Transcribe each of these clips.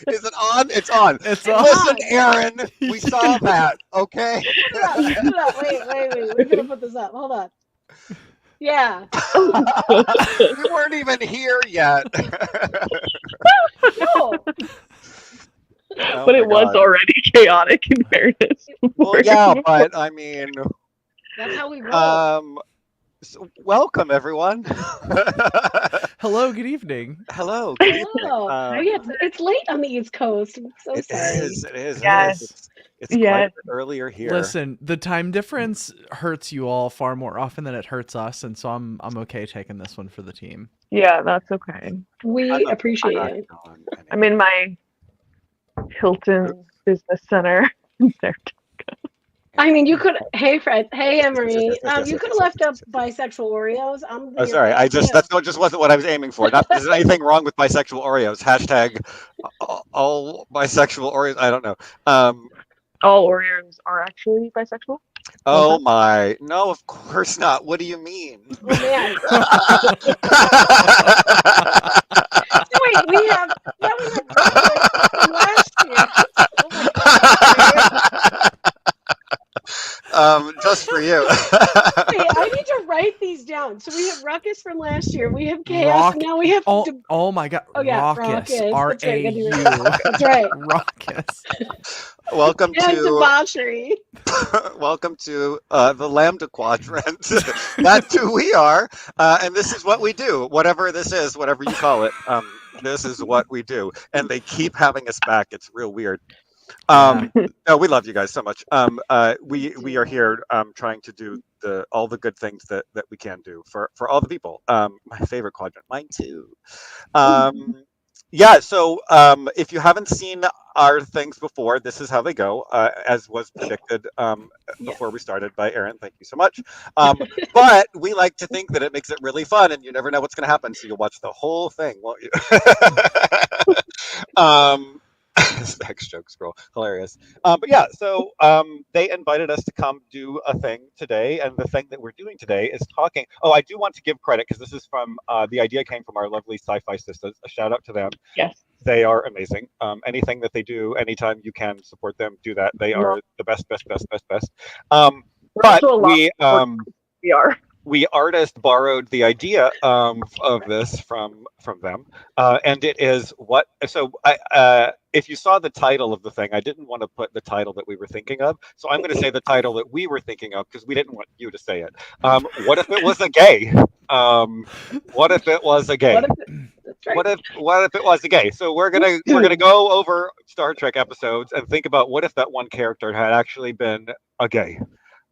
Is it on? It's on. It's Listen, on. Aaron, we saw that. Okay. Put it up. Wait. We're gonna put this up. Hold on. Yeah. We weren't even here yet. No. Oh But my it was God. already chaotic in fairness. Well, yeah, but I mean, That's how we roll. so welcome everyone. Hello, good evening. Hello, good evening. Oh, it's late on the East Coast. I'm so It sorry. is. It is. It Yes. is. It's quite Yes. a bit earlier here. Listen, the time difference hurts you all far more often than it hurts us, and so I'm okay taking this one for the team. Yeah, that's okay. We I'm appreciate not it. going I'm in my Hilton Business Center in Saratoga. I mean, you could. Hey, Fred. Hey, Emery. Yes, You yes, could yes, have left yes, up yes, yes. bisexual Oreos. Oh, sorry. That just wasn't what I was aiming for. Not there's anything wrong with bisexual Oreos. Hashtag all bisexual Oreos. I don't know. All Oreos are actually bisexual. Oh my. No, of course not. What do you mean? Oh man. Wait, we have Ruckus from last year. Oh my God. Just for you. Wait, I need to write these down. So we have Ruckus from last year. We have Chaos. And now we have. Oh my God! Oh yeah, Raucous. That's right. R-A-U. That's right. Raucous. Welcome And to debauchery. welcome to the Lambda Quadrant. That's who we are, and this is what we do. Whatever this is, whatever you call it, this is what we do. And they keep having us back. It's real weird. No, we love you guys so much. We are here trying to do all the good things that we can do for all the people. My favorite quadrant, mine too. Yeah, so if you haven't seen our things before, this is how they go, as was predicted before we started by Aaron. Thank you so much. But we like to think that it makes it really fun, and you never know what's going to happen, so you'll watch the whole thing, won't you? Sex joke scroll, hilarious. But yeah, so they invited us to come do a thing today, and the thing that we're doing today is talking. Oh, I do want to give credit because this is from the idea came from our lovely Syfy Sistas. A shout out to them. Yes. They are amazing. Anything that they do, anytime you can support them, do that. They are the best. But we are. We artist borrowed the idea of this from them, and it is what. So if you saw the title of the thing, I didn't want to put the title that we were thinking of, so I'm going to say the title that we were thinking of because we didn't want you to say it. What if it was a gay? What if it was a gay? What if it was a gay? So we're gonna go over Star Trek episodes and think about what if that one character had actually been a gay.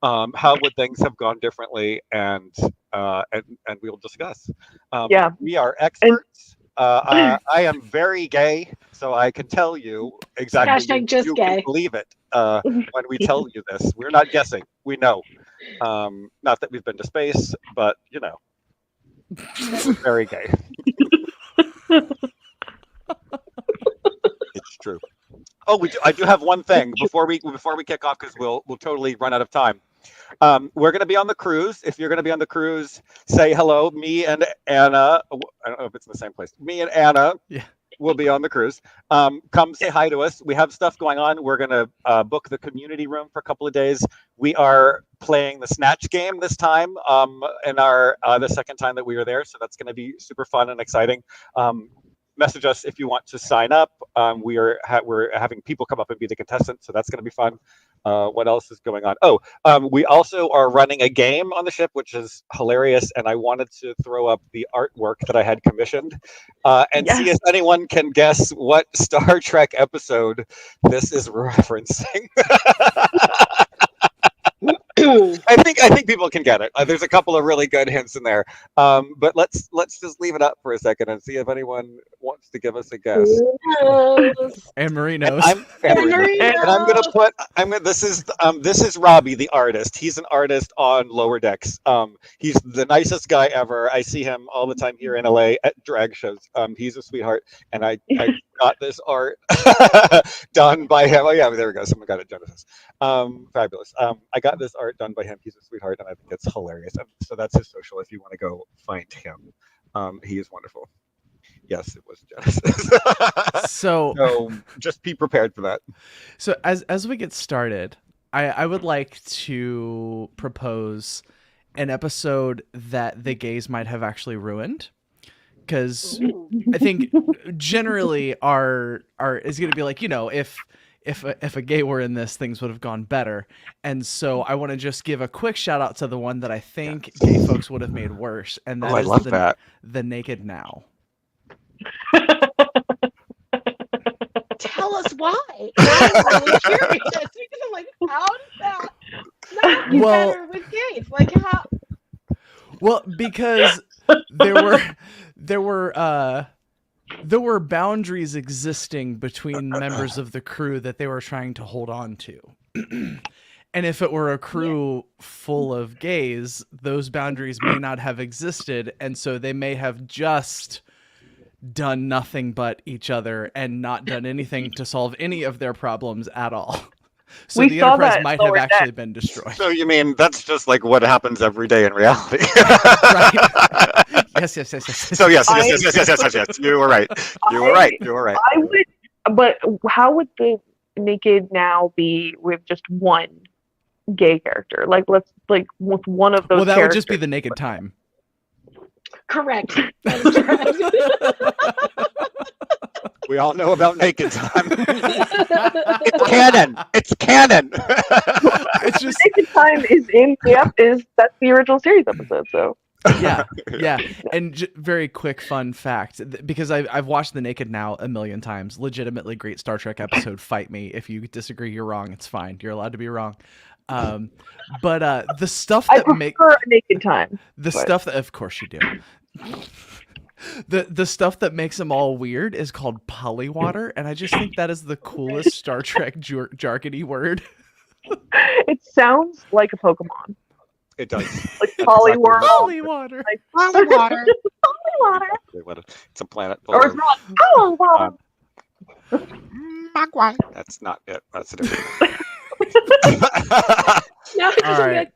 How would things have gone differently, and we'll discuss. We are experts. I am very gay, so I can tell you exactly. You can believe it when we tell you this. We're not guessing. We know. Not that we've been to space, but you know, we're very gay. It's true. Oh, I do have one thing before we kick off because we'll totally run out of time. We're going to be on the cruise. If you're going to be on the cruise, say hello. Me and Anna. I don't know if it's in the same place. Me and Anna will be on the cruise. Come say hi to us. We have stuff going on. We're going to book the community room for a couple of days. We are playing the Snatch game this time in our the second time that we were there. So that's going to be super fun and exciting. Message us if you want to sign up. We're having people come up and be the contestants, so that's going to be fun. What else is going on? Oh, we also are running a game on the ship, which is hilarious, and I wanted to throw up the artwork that I had commissioned and see if anyone can guess what Star Trek episode this is referencing. I think people can get it. There's a couple of really good hints in there, but let's just leave it up for a second and see if anyone wants to give us a guess. And Marie knows. And I'm gonna put. This is Robbie, the artist. He's an artist on Lower Decks. He's the nicest guy ever. I see him all the time here in LA at drag shows. He's a sweetheart, and I got this art done by him. Oh yeah, there we go. Someone got it, Genesis. Fabulous. I got this art done by him. He's a sweetheart, and I think it's hilarious. And so that's his social. If you want to go find him, he is wonderful. Yes, it was Genesis. So So just be prepared for that. So as we get started, I would like to propose an episode that the gays might have actually ruined, because Ooh. I think generally our is going to be like, if a gay were in this, things would have gone better. And so I want to just give a quick shout out to the one that I think gay folks would have made worse, and that I is love that. the Naked Now. Tell us why. I'm really curious because I'm like, how does that not be Well- better with gays? Like how? Well, because there were boundaries existing between members of the crew that they were trying to hold on to. And if it were a crew full of gays, those boundaries may not have existed, and so they may have just done nothing but each other and not done anything to solve any of their problems at all. So We the saw Enterprise that might Lower have actually been destroyed. So you mean that's just like what happens every day in reality? Right. Yes. So yes. You were right. You were right. I would, but how would the Naked Now be with just one gay character? Like, let's with one of those. Well, that would characters. just be the Naked Time. Correct. That is correct. We all know about Naked Time. It's canon. It's canon. It's just Naked Time that's the original series episode. So yeah. And very quick fun fact, because I've watched The Naked Now a million times. Legitimately great Star Trek episode. Fight me if you disagree. You're wrong. It's fine. You're allowed to be wrong. But the stuff I that prefer a Naked Time. stuff that, of course you do. The stuff that makes them all weird is called polywater, and I just think that is the coolest Star Trek jargony word. It sounds like a Pokemon, It does. like That's Polyworld. Polywater. Like Polywater. Polywater. It's a planet full Or it's of. not Polywater. That's not it. That's a different. No, it's just All right. like,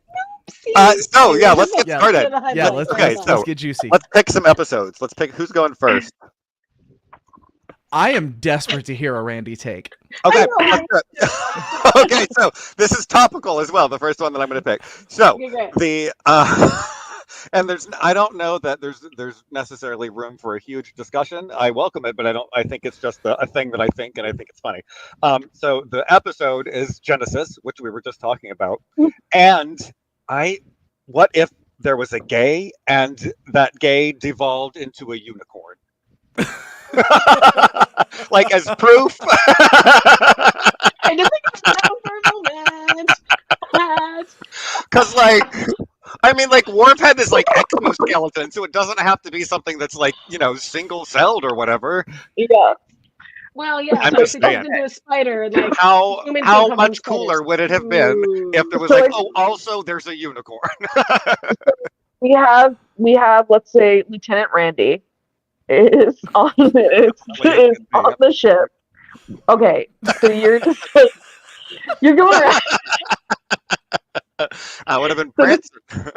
nope, see? So yeah, let's get Yeah. started. Yeah, let's Okay, let's so get juicy. Let's pick some episodes. Let's pick who's going first. I am desperate to hear a Randy take. Okay. I know. Let's do it. Okay, so this is topical as well. The first one that I'm going to pick. So Okay, great. the and I don't know that there's necessarily room for a huge discussion. I welcome it, but I think it's just a thing that I think, and I think it's funny. So the episode is Genesis, which we were just talking about, and what if there was a gay and that gay devolved into a unicorn? Like as proof. I just think it's so romance. Because like Warphead is like exoskeleton, so it doesn't have to be something that's like, single celled or whatever. Yeah. Well, yeah. I'm So if just it turns saying. into a spider, like How humans how become much spiders. cooler would it have been if there was So like, it's- also there's a unicorn? We have let's say Lieutenant Randy is on the ship. Okay, so you're just you're going around. I would have been So this- Branson.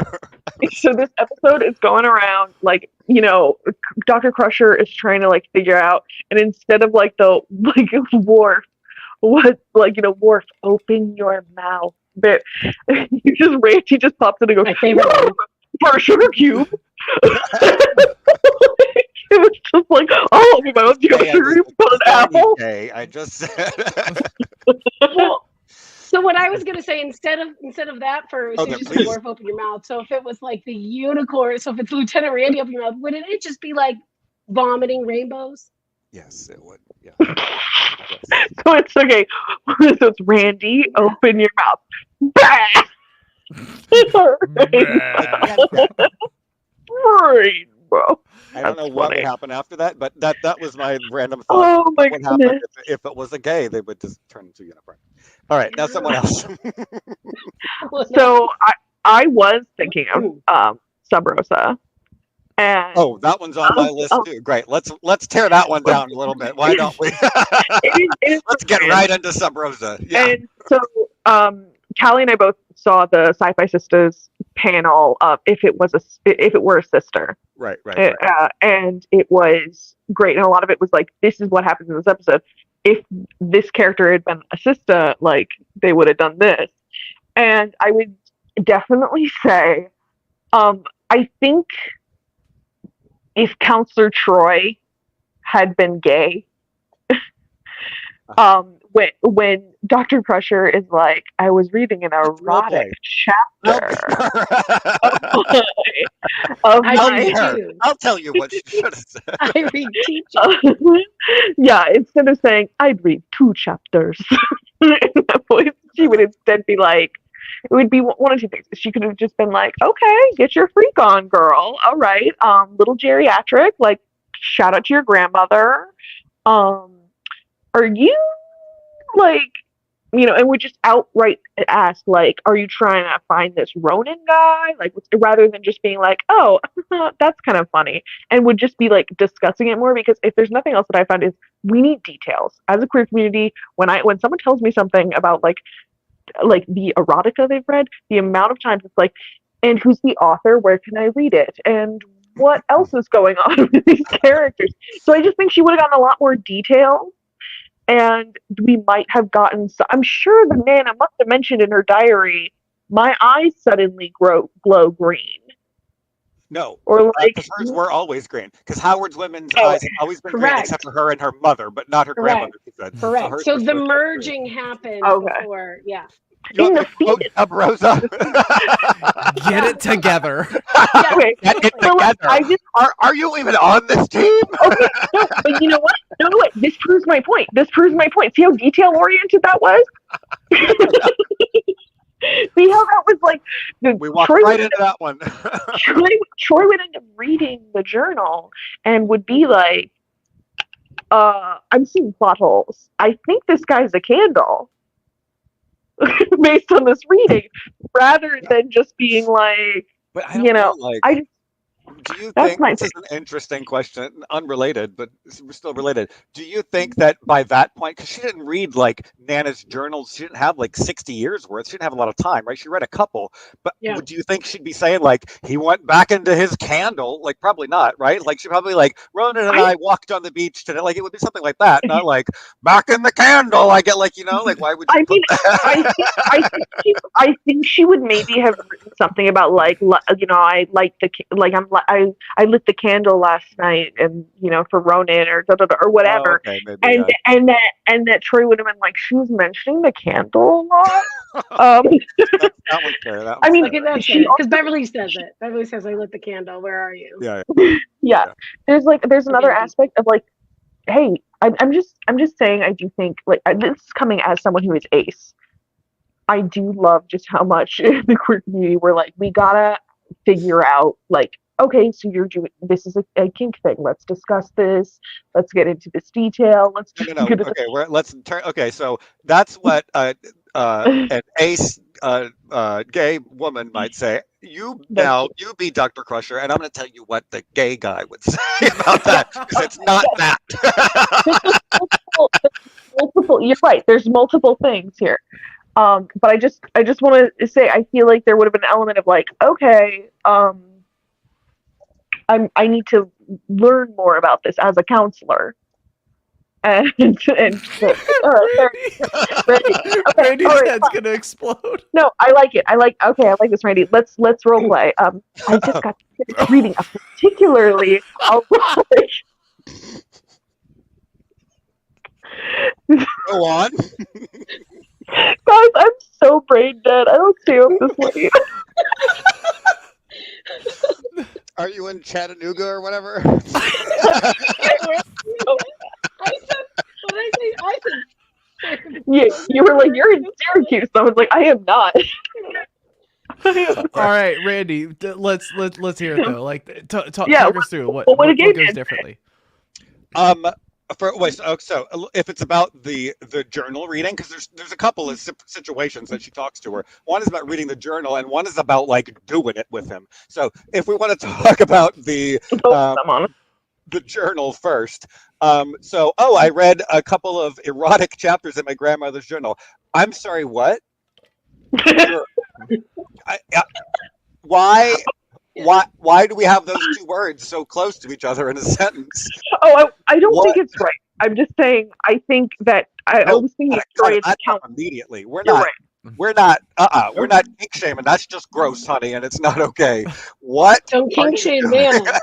So this episode is going around like Dr. Crusher is trying to like figure out, and instead of like the Worf, Worf, open your mouth. But Randy just pops in and goes, My favorite "Whoa, one. for a sugar cube." It was just like, oh, my mouth, you got a Hey, sugar cube on an apple. Okay, I just said. Well, so what I was gonna say instead of that for Oh, since then you said please. Worf, open your mouth. So if it was like the unicorn, so if it's Lieutenant Randy, open your mouth, wouldn't it just be like vomiting rainbows? Yes, it would. Yeah. So it's okay. So it's Randy, open your mouth. Bah! Rainbow. I don't know That's what funny. would happen after that, but that was my random thought. Oh my What happened goodness. if it was a gay? They would just turn into a unicorn. All right, now someone else. Well, no. So I was thinking of Sub Rosa. And Oh, that one's on my list too. Great. Let's tear that one down a little bit. Why don't we? it is Let's get right into Sub Rosa. Yeah. And so Callie and I both saw the Syfy Sistas panel of if it were a sister. Right. And it was great, and a lot of it was like, this is what happens in this episode. If this character had been a sister, like, they would have done this. And I would definitely say, I think if Counselor Troy had been gay, when Dr. Crusher is like, I was reading an erotic chapter of I'll tell you what she should have said. I read teaching. Yeah, instead of saying, I'd read 2 chapters in that voice, she would instead be like, it would be one of 2 things. She could have just been like, okay, get your freak on, girl. All right. Little geriatric, like, shout out to your grandmother. Are you, like, and would just outright ask, like, are you trying to find this Ronin guy? Like, rather than just being like, oh, that's kind of funny. And would just be, like, discussing it more, because if there's nothing else that I found is we need details. As a queer community, when someone tells me something about, like the erotica they've read, the amount of times it's like, and who's the author? Where can I read it? And what else is going on with these characters? So I just think she would have gotten a lot more detail, and we might have gotten. I'm sure the Nana must have mentioned in her diary, my eyes suddenly glow green. No, or like hers were always green, because Howard's women's eyes have always been green, except for her and her mother, but not her grandmother. She said. Correct. So the merging happened before, yeah. In the quote up, Rosa. Get it together. Okay. Get it together. Are you even on this team? Okay. No, but you know what? No, wait. This proves my point. See how detail oriented that was? See how that was like? We walked right into that one. Troy would end up reading the journal and would be like, I'm seeing plot holes. I think this guy's a candle. Based on this reading, rather than just being like, but I don't know, like, do you think, this is an interesting question, unrelated, but we're still related. Do you think that by that point, because she didn't read like Nana's journals, she didn't have like 60 years worth, she didn't have a lot of time, right? She read a couple, but do you think she'd be saying like, he went back into his candle? Like, probably not, right? Like, she probably like, Ronan and I walked on the beach today. Like, it would be something like that, not like, back in the candle. I get like, like, why would you I think she would maybe have written something about like, I like the, like, I lit the candle last night, and for Ronan or whatever, maybe, and that Troy would have been like, she was mentioning the candle a lot. That one's fair. I mean, because Beverly says it. Beverly says, "I lit the candle. Where are you?" Yeah. There's another aspect of like, hey, I'm just saying, I do think like this is coming as someone who is ace. I do love just how much in the queer community we're like, we gotta figure out like, okay, so you're doing this is a kink thing. Let's discuss this. Let's get into this detail. Let's just okay. Let's turn. Okay, so that's what an ace gay woman might say. You be Dr. Crusher, and I'm going to tell you what the gay guy would say about that, because it's not that. You're right. There's multiple things here. But I just want to say, I feel like there would have been an element of like, okay, I need to learn more about this as a counselor. And Randy's head's gonna explode. No, I like it. I like this, Randy. Let's role play. I just got reading a particularly erotic. Go on. Guys, I'm so brain dead. I don't stay up this late. Are you in Chattanooga or whatever? Yeah, you were like, you're in Syracuse. I was like, I am not. All right, Randy, let's hear it though. Like, talk us through what goes differently. So if it's about the journal reading, because there's a couple of situations that she talks to her. One is about reading the journal, and one is about like doing it with him. So if we want to talk about the journal first, I read a couple of erotic chapters in my grandmother's journal. I'm sorry, what? Why do we have those two words so close to each other in a sentence? Oh, I don't What? think it's right. I'm just saying. I think that I No, was thinking cut Troy it is that count. out immediately. We're You're not. right. We're not kink shaming. That's just gross, honey, and it's not okay. What Don't are kink you shame doing? Nana.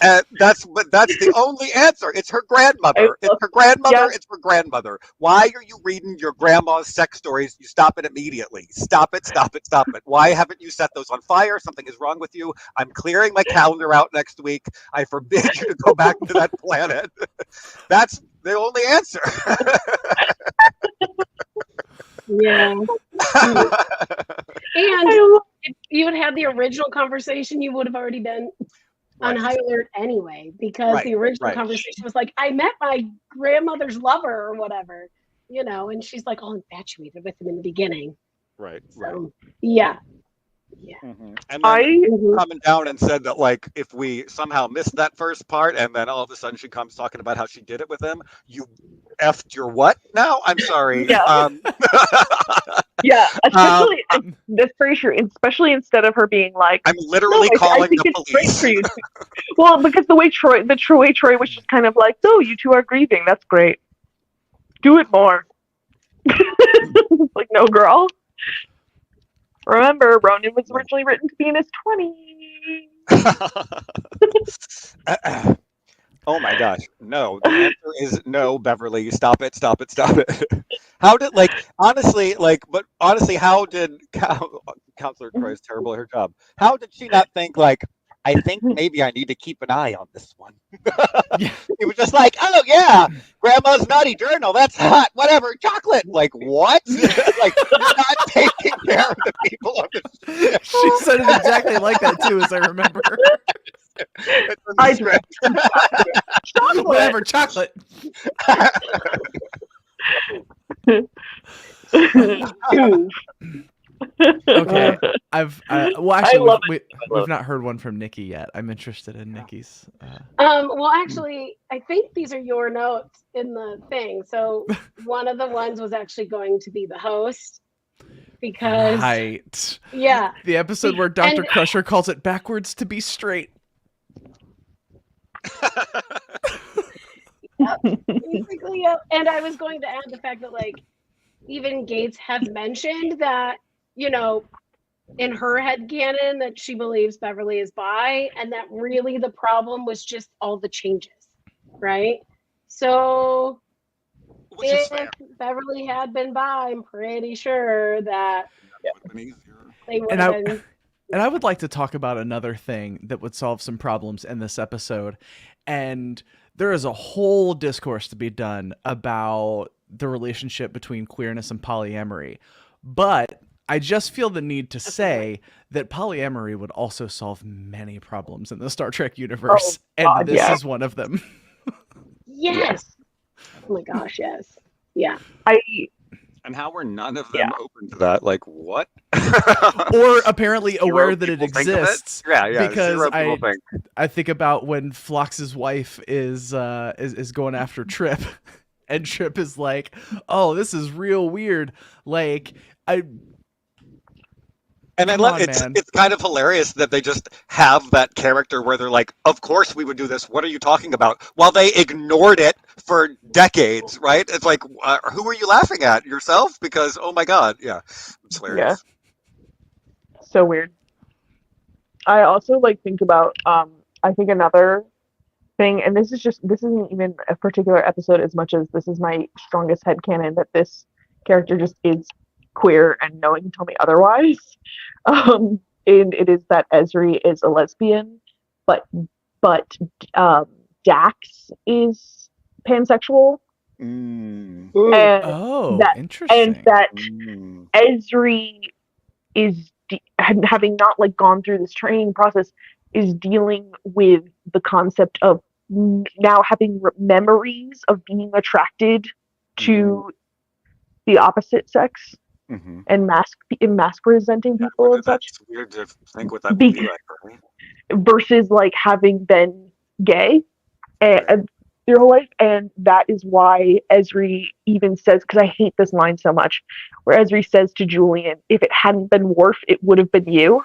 And that's the only answer. It's her grandmother. It's her grandmother. Yeah. It's her grandmother. Why are you reading your grandma's sex stories? You stop it immediately. Stop it. Stop it. Stop it. Why haven't you set those on fire? Something is wrong with you. I'm clearing my calendar out next week. I forbid you to go back to that planet. That's the only answer. Yeah. And if you had had the original conversation, you would have already been on high alert anyway, because the original conversation was like, I met my grandmother's lover or whatever, and she's like all infatuated with him in the beginning. Right. Yeah. Mm-hmm. And then coming down and said that, like, if we somehow missed that first part and then all of a sudden she comes talking about how she did it with him, you effed your what now? I'm sorry. Yeah. Yeah, especially that's very true. Especially instead of her being like, I'm literally calling the police. It's great for you. Well, because the way Troy was just kind of like, no, you two are grieving. That's great. Do it more. Like, no, girl. Remember, Ronan was originally written to be in his 20s. Oh my gosh. No. The answer is no, Beverly. Stop it. Stop it. Stop it. How did, honestly, how did Counselor Troy is terrible at her job? How did she not think, I think maybe I need to keep an eye on this one? It was just like, oh yeah, Grandma's naughty journal. That's hot. Whatever. Chocolate. Like, what? You're not taking care of the people on the ship. She said it exactly like that too, as I remember. Chocolate. Whatever, chocolate. Okay, we've not heard one from Nikki yet. I'm interested in Nikki's. Well, actually, I think these are your notes in the thing. So one of the ones was actually going to be the host, because the episode where Dr. Crusher calls it backwards to be straight. Basically, and I was going to add the fact that, even Gates has mentioned that, in her headcanon, that she believes Beverly is bi, and that really the problem was just all the changes, right? So if Beverly had been bi, I'm pretty sure that they would have been. And I would like to talk about another thing that would solve some problems in this episode. And there is a whole discourse to be done about the relationship between queerness and polyamory. But I just feel the need to say that polyamory would also solve many problems in the Star Trek universe. And this is one of them. Yes. Oh my gosh, yes. Yeah. And how were none of them open to that? Like, what? Or apparently aware that it exists. Yeah. Because I think about when Phlox's wife is going after Trip, and Trip is like, "Oh, this is real weird." And I love it's kind of hilarious that they just have that character where they're like, of course we would do this. What are you talking about? While they ignored it for decades, right? It's like, who are you laughing at? Yourself? Because, oh my God. Yeah. It's hilarious. Yeah. So weird. I also think about, I think another thing, and this isn't even a particular episode as much as this is my strongest headcanon, that this character just is queer and no one can tell me otherwise. And it is that Ezri is a lesbian, but Dax is pansexual. Mm. Interesting. And that Ezri is having not gone through this training process, is dealing with the concept of now having memories of being attracted to the opposite sex. Mm-hmm. And mask presenting people and such. It's weird to think what that would be like, right? Versus having been gay, and your whole life, and that is why Esri even says, because I hate this line so much, where Esri says to Julian, if it hadn't been Worf, it would have been you.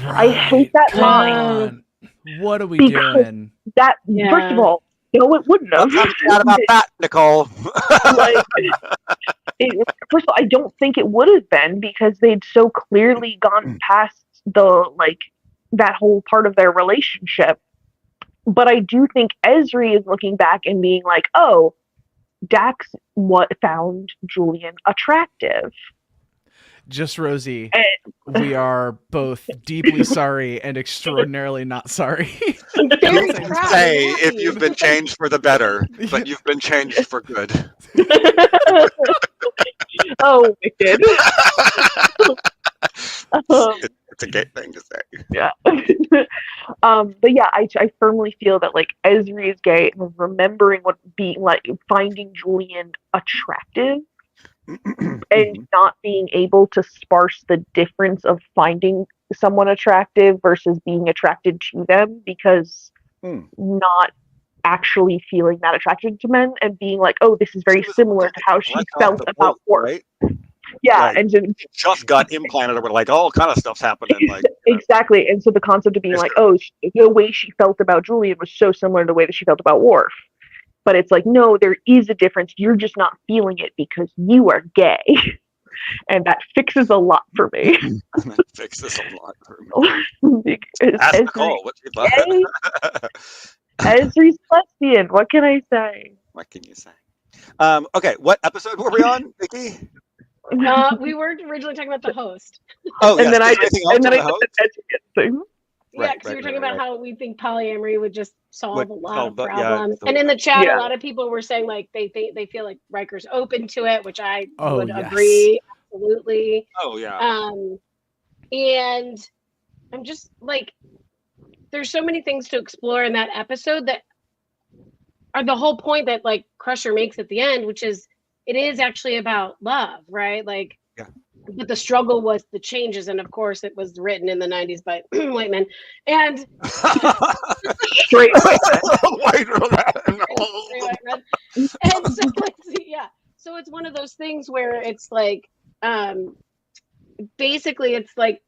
I hate that Come line. on. What are we Because doing? that, Yeah. first of all, no, it wouldn't have. Let's have a chat about that, Nicole. Like, first of all, I don't think it would have been, because they'd so clearly gone past that whole part of their relationship. But I do think Esri is looking back and being like, oh, Dax found Julian attractive. Just Rosie, we are both deeply sorry and extraordinarily not sorry. Very You can proud say and if happy. you've been changed for the better, but you've been changed for good. Oh, wicked. It's a gay thing to say. Yeah. But yeah, I firmly feel that like Esri is gay, and remembering what being like, finding Julian attractive and not being able to sparse the difference of finding someone attractive versus being attracted to them, because not actually feeling that attracted to men and being like, oh, this is very similar to how she felt about Worf. Right? Yeah, Like, and then, just got implanted or like all kind of stuff's happening. Like exactly. And so the concept of being like, oh, the way she felt about Julian was so similar to the way that she felt about Worf. But it's like, no, there is a difference. You're just not feeling it because you are gay. And that fixes a lot for me. that fixes a lot for me. Ask Nicole what you thought. Esri's lesbian. What can I say? What can you say? Okay, what episode were we on, Vicky? We were originally talking about the host. Oh, and yes. then I did the Yeah, thing. because we were talking about how we think polyamory would just solve a lot of yeah, problems. And in the chat, a lot of people were saying like they feel like Riker's open to it, which I would agree absolutely. Oh yeah. And I'm just like, there's so many things to explore in that episode that are the whole point that like Crusher makes at the end, which is it is actually about love, right? Like, but the struggle was the changes, and of course, it was written in the '90s by white men, and straight white men. And so, so it's one of those things where it's like, basically, it's like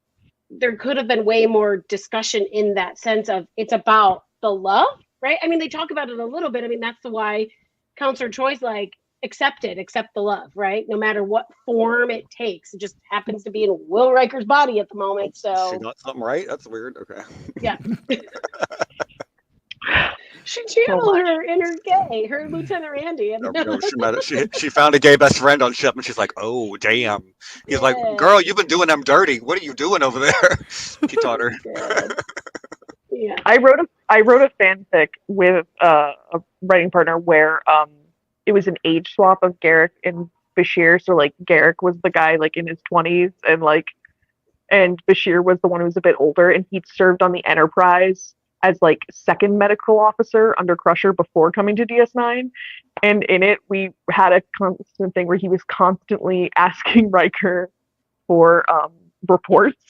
there could have been way more discussion in that sense of it's about the love, right? I mean, they talk about it a little bit. I mean, that's why Counselor Troy's like, accept the love, right? No matter what form it takes. It just happens to be in Will Riker's body at the moment. So she got something right. That's weird. Okay. Yeah. She channeled her inner gay, her Lieutenant Randy. She found a gay best friend on ship, and she's like, "Oh, damn." He's like, "Girl, you've been doing them dirty. What are you doing over there?" He taught her. Yeah. I wrote a fanfic with a writing partner where it was an age swap of Garrick and Bashir. So like Garrick was the guy like in his 20s, and Bashir was the one who was a bit older, and he'd served on the Enterprise as like second medical officer under Crusher before coming to DS9. And in it, we had a constant thing where he was constantly asking Riker for reports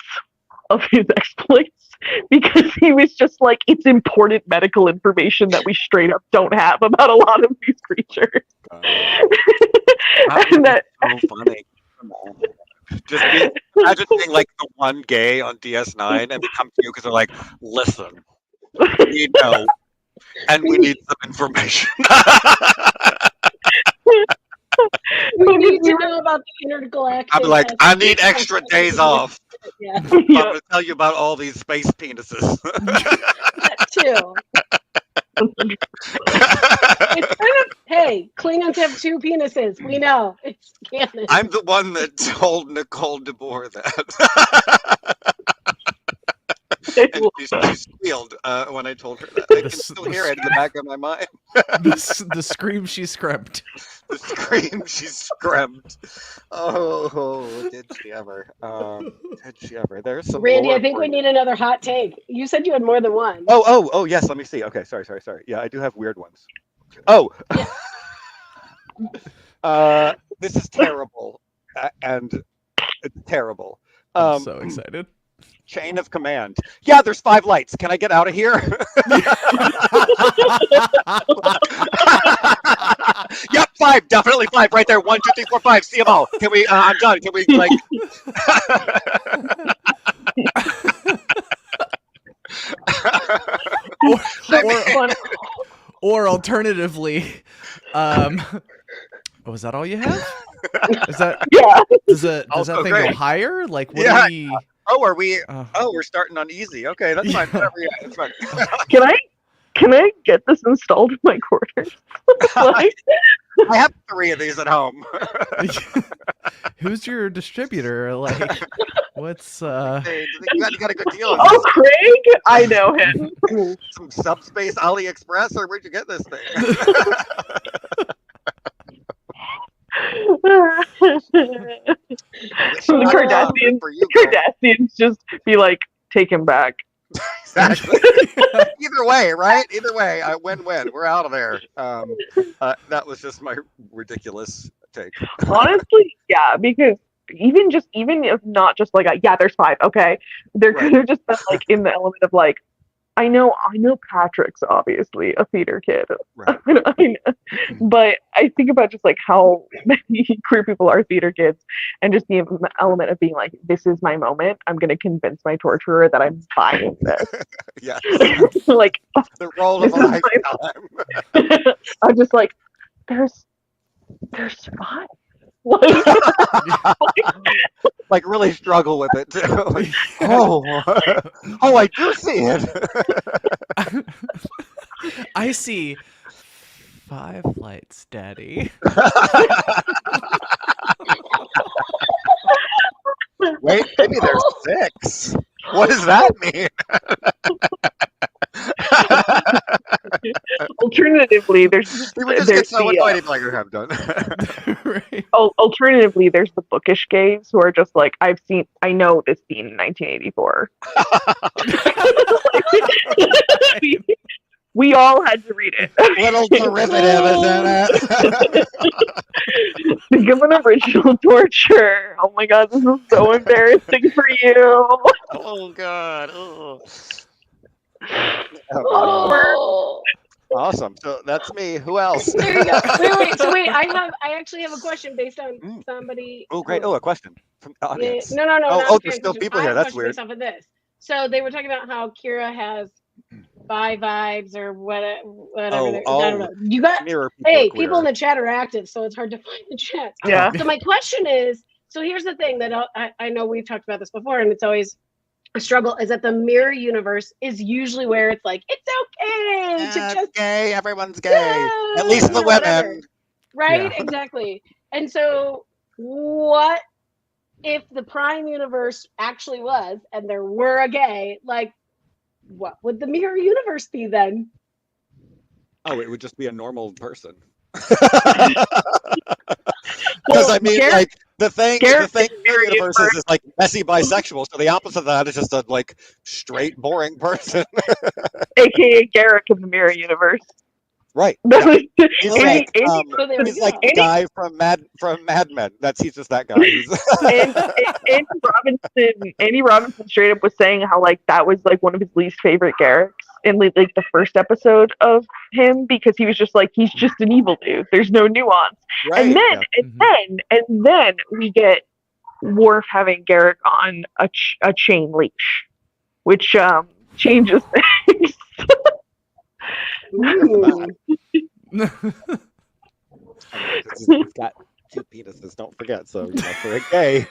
of his exploits, because he was just like, it's important medical information that we straight up don't have about a lot of these creatures. And that so funny. Just imagine being like the one gay on DS9 and they come to you because they're like, listen, we know, and we need some information. We need to know about the intergalactic. I'm like, I need extra days off. Yeah. I'm going to tell you about all these space penises. That too. It's kind of, hey, Klingons have two penises. We know. It's canon. I'm the one that told Nicole DeBoer that. And she squealed when I told her that. I can still hear it in the back of my mind. The scream she screamed. The scream she screamed. Oh, did she ever? Did she ever? There's some. Randy, I think we need another hot take. You said you had more than one. Oh, yes. Let me see. Okay, sorry. Yeah, I do have weird ones. Oh. Yeah. This is terrible, and it's terrible. I'm so excited. Chain of command. Yeah, there's 5 lights. Can I get out of here? Yep, 5. Definitely 5. Right there. 1, 2, 3, 4, 5. See them all. Can we? I'm done. Can we like? or alternatively, was that all you have? Is that Yeah. does that Also thing great. go higher? Like what Yeah. do we? Oh, are we? Oh. Oh, we're starting on easy. Okay, that's fine. Yeah. Whatever. Yeah, it's fine. Can I get this installed in my quarters? Like, I have 3 of these at home. Who's your distributor? Like, what's Hey, you got a good deal on oh, Craig, I know him. some subspace AliExpress, or where'd you get this thing? The For you, girl. Kardashians just be like, take him back. Exactly. Either way, right? Either way, win-win. We're out of there. That was just my ridiculous take. Honestly, yeah, because even if not just like there's 5, okay, there could have just been like in the element of like, I know Patrick's obviously a theater kid, Right. but I think about just like how many queer people are theater kids, and just the element of being like, this is my moment. I'm gonna convince my torturer that I'm buying this. Yeah. Like The role of a This is lifetime. I'm just like, there's 5. Like, Like really struggle with it too. Like, oh, I do see it. I see 5 lights, Daddy. Wait, maybe there's 6. What does that mean? alternatively, there's He would just get so the, annoyed. He'd be like, "Okay, I'm done." Right. alternatively, there's the bookish gays who are just like, I know this scene in 1984. We all had to read it. Little derivative, isn't it? Think of an original torture. Oh my god, this is so embarrassing for you. Oh God. Oh. Oh. Awesome. So that's me. Who else? There you go. Wait. So wait, I actually have a question based on somebody. Oh, great. Oh, a question from the Yeah, audience. no. Oh, not oh, a there's fan still question. people I here. have a That's question weird. based off of this. So they were talking about how Kira has 5 vibes or whatever. I don't know. You got Mirror people. hey, are queer. people in the chat are active, so it's hard to find the chat. Yeah. So my question is, so here's the thing that I know we've talked about this before, and it's always a struggle, is that the mirror universe is usually where it's like, it's okay Yeah, to it's just gay. Everyone's gay. yeah, At least the you know, whatever. women. Right? Yeah. Exactly. And so what if the prime universe actually was, and there were a gay, like, what would the mirror universe be then? Oh, it would just be a normal person. Because I mean, Garrett- like the thing Garrett in is the mirror universe is like messy bisexual. So the opposite of that is just a like straight boring person. AKA Garrick in the mirror universe. Right. Yeah. He's Andy- like, Andy- So there we he's like go. the guy from Mad Men. He's just that guy. Andy Robinson straight up was saying how like that was like one of his least favorite Garricks in like the first episode of him, because he was just like, he's just an evil dude. There's no nuance. Right. And then we get Worf having Garrick on a chain leash, which changes things. Ooh. He's got 2 penises. Don't forget. So for a gay,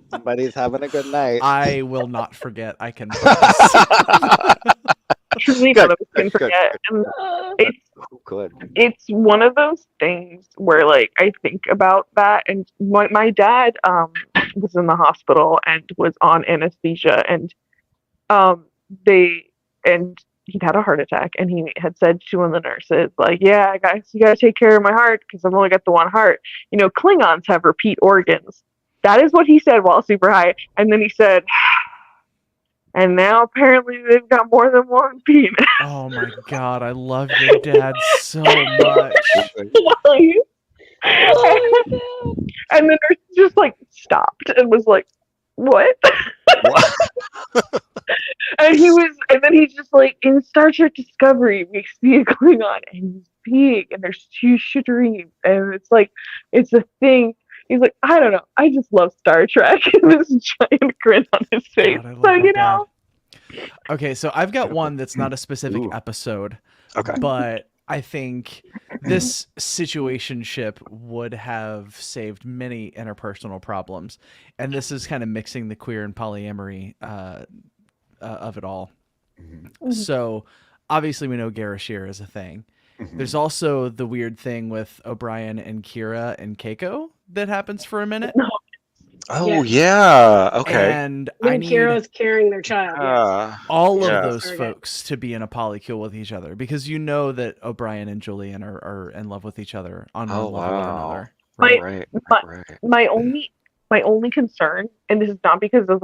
somebody's having a good night. I will not forget. I can promise. Truly Good, none of us can good, forget. And Good. it's one of those things where like I think about that, and my dad was in the hospital and was on anesthesia, and he'd had a heart attack, and he had said to one of the nurses, like, yeah, guys, you gotta take care of my heart because I've only got the one heart. You know, Klingons have repeat organs. That is what he said while super high. And then he said, and now apparently they've got more than one penis. Oh my god, I love your dad so much. Oh And the nurse just like stopped and was like, what? What? And then he's just like, in Star Trek Discovery, we see a Klingon, and he's big, and there's two streams, and it's like, it's a thing. He's like, I don't know, I just love Star Trek, and this giant grin on his face. God, I love So, that you guy. know. Okay, so I've got one that's not a specific Ooh. episode, Okay. but I think this situationship would have saved many interpersonal problems, and this is kind of mixing the queer and polyamory of it all. Mhm. So obviously we know Garashir is a thing. Mhm. There's also the weird thing with O'Brien and Kira and Keiko that happens for a minute. Oh yeah. Okay. And I When need Kira's carrying their child. Yes. all yeah. of those Target. folks to be in a polycule with each other, because you know that O'Brien and Julian are in love with each other on Oh, one level or wow. another. My- Right. My only concern, and this is not because of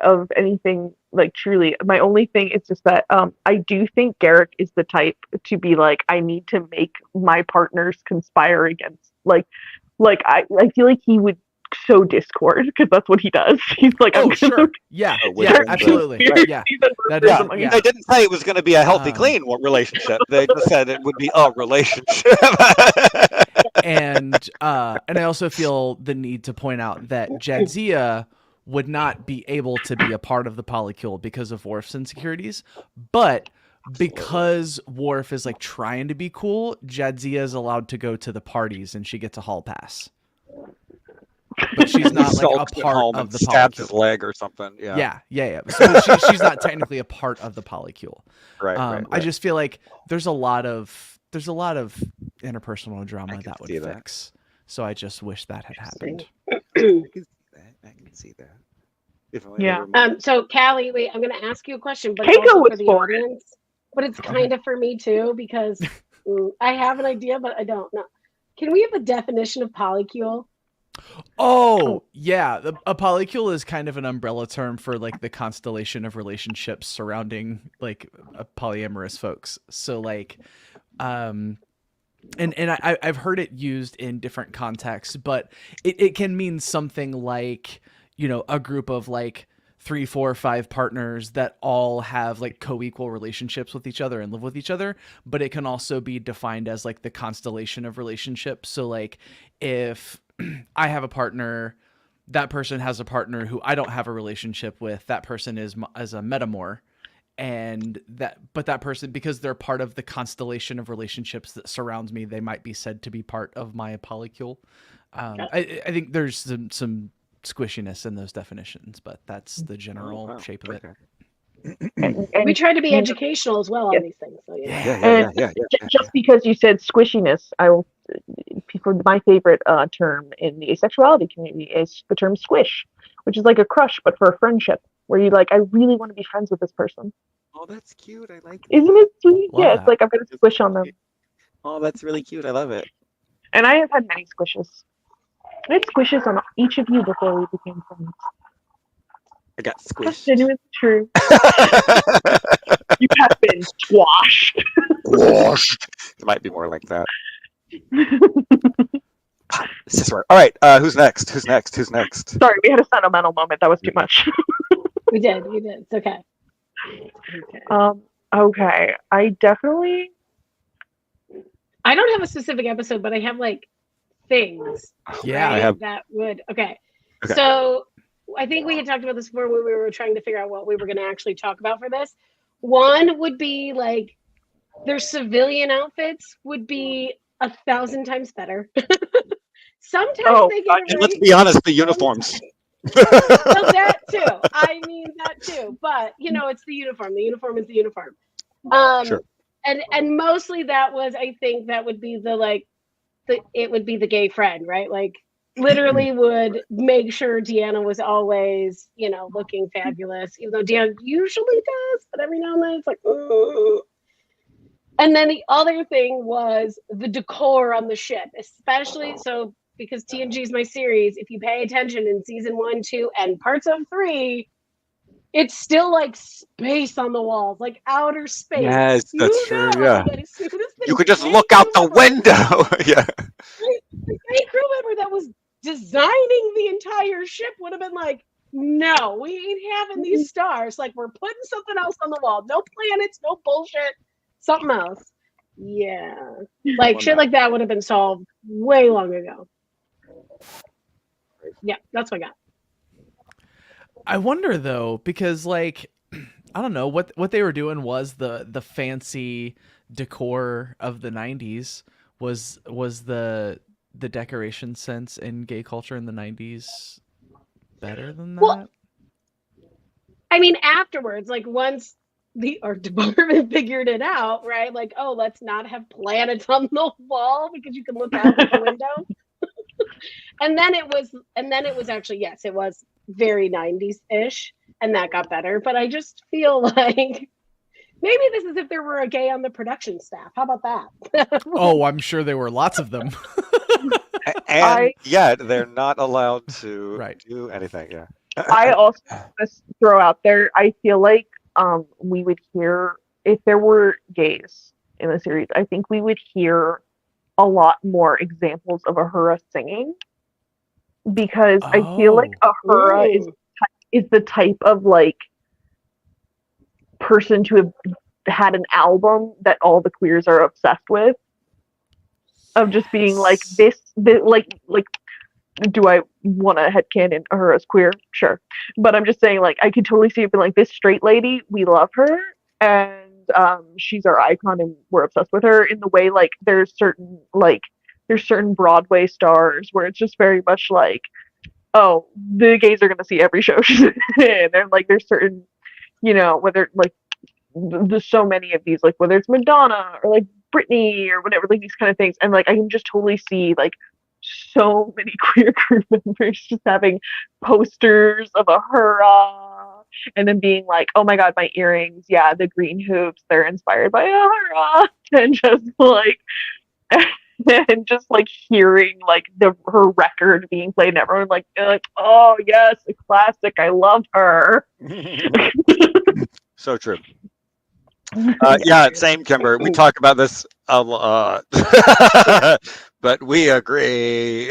of anything like truly, my only thing is just that I do think Garrick is the type to be like, I need to make my partners conspire against I feel like he would sow discord, because that's what he does. He's like, Oh, I'm gonna sure. Yeah, Oh, yeah, within the- absolutely. Right. Yeah. That Yeah, is- yeah. they didn't say it was going to be a healthy, Um, clean relationship. They just said it would be a relationship. And I also feel the need to point out that Jadzia would not be able to be a part of the polycule because of Worf's insecurities, but because Worf is like trying to be cool, Jadzia is allowed to go to the parties and she gets a hall pass. But she's not like a Sulks at part home of and the stabs his polycule. leg or something. Yeah. Yeah. So she's not technically a part of the polycule. Right. I just feel like there's a lot of interpersonal drama can that would see that. fix. So I just wish that had happened. I can see that. If only Yeah. they were So Callie, wait, I'm gonna ask you a question, but Keiko it's also was for the for it. audience. But it's kind of for me too, because I have an idea, but I don't know. Can we have a definition of polycule? Oh, yeah. A polycule is kind of an umbrella term for like the constellation of relationships surrounding like polyamorous folks. So like, and I've heard it used in different contexts, but it can mean something like, you know, a group of like 3, 4, 5 partners that all have like co-equal relationships with each other and live with each other. But it can also be defined as like the constellation of relationships. So like if I have a partner, that person has a partner who I don't have a relationship with, that person is as a metamor. And that person, because they're part of the constellation of relationships that surrounds me, they might be said to be part of my polycule. I think there's some squishiness in those definitions, but that's the general wow. shape of it. Okay. And We try to be you know, educational as well on these things. So Yeah. just because you said squishiness, I will. For my favorite term in the asexuality community is the term squish, which is like a crush, but for a friendship, where you like, I really want to be friends with this person. Oh, that's cute. I like. Isn't it sweet? Love Yeah, that. it's like I've got a squish on them. Oh, that's really cute. I love it. And I have had many squishes. I had squishes on each of you before we became friends. I got That's squished. genuinely true. You have been squashed. It might be more like that. This is right. All right. Who's next? Sorry, we had a sentimental moment. That was too much. we did. It's okay. Okay. I definitely. I don't have a specific episode, but I have like things. Yeah, right, I have. that would. Okay. Okay. So I think we had talked about this before when we were trying to figure out what we were going to actually talk about for this. One would be like their civilian outfits would be 1,000 times better. Sometimes they get it And let's right. be honest, the uniforms. Well, that too. I mean that too. But you know, it's the uniform. The uniform is the uniform. Sure. And mostly that was, I think that would be it would be the gay friend, right? Like literally would make sure Deanna was always, you know, looking fabulous, even though Deanna usually does, but every now and then it's like, ooh. And then the other thing was the decor on the ship, especially so because TNG is my series. If you pay attention in season 1, 2, and parts of 3, it's still like space on the walls, like outer space. Yes, that's true. Know Yeah. that as soon as the You could just gay look out the crew member- window. Yeah. The gay crew member that was designing the entire ship would have been like, no, we ain't having these stars. Like, we're putting something else on the wall. No planets, no bullshit. Something else. Yeah. Like, shit like that would have been solved way long ago. Yeah, that's what I got. I wonder though, because like I don't know what they were doing was the fancy decor of the 90s was the decoration sense in gay culture in the 90s better than that? Well, I mean, afterwards, like once the art department figured it out, right? Like, oh, let's not have planets on the wall because you can look out the window. and then it was actually, yes, it was very 90s-ish, and that got better. But I just feel like maybe this is if there were a gay on the production staff. How about that? Oh, I'm sure there were lots of them. And yet they're not allowed to Right. do anything. Yeah. I also just throw out there, I feel like we would hear, if there were gays in the series, I think we would hear a lot more examples of Ahura singing, because I feel like Ahura is the type of like person to have had an album that all the queers are obsessed with, of just being like this like do I want to headcanon Ahura's queer? Sure. But I'm just saying, like, I could totally see it being like, this straight lady, we love her, and she's our icon and we're obsessed with her, in the way like there's certain Broadway stars where it's just very much like, oh, the gays are gonna see every show she's in. And like there's certain, whether like there's so many of these, like whether it's Madonna or like Britney or whatever, like these kind of things. And like I can just totally see like so many queer crew members just having posters of Ahura, and then being like, oh my god, my earrings, yeah, the green hoops, they're inspired by Ahura, and just like and just like hearing like her record being played, and everyone like, oh yes, a classic, I love her. So true. Yeah, same, Kimber. We talk about this a lot, but we agree.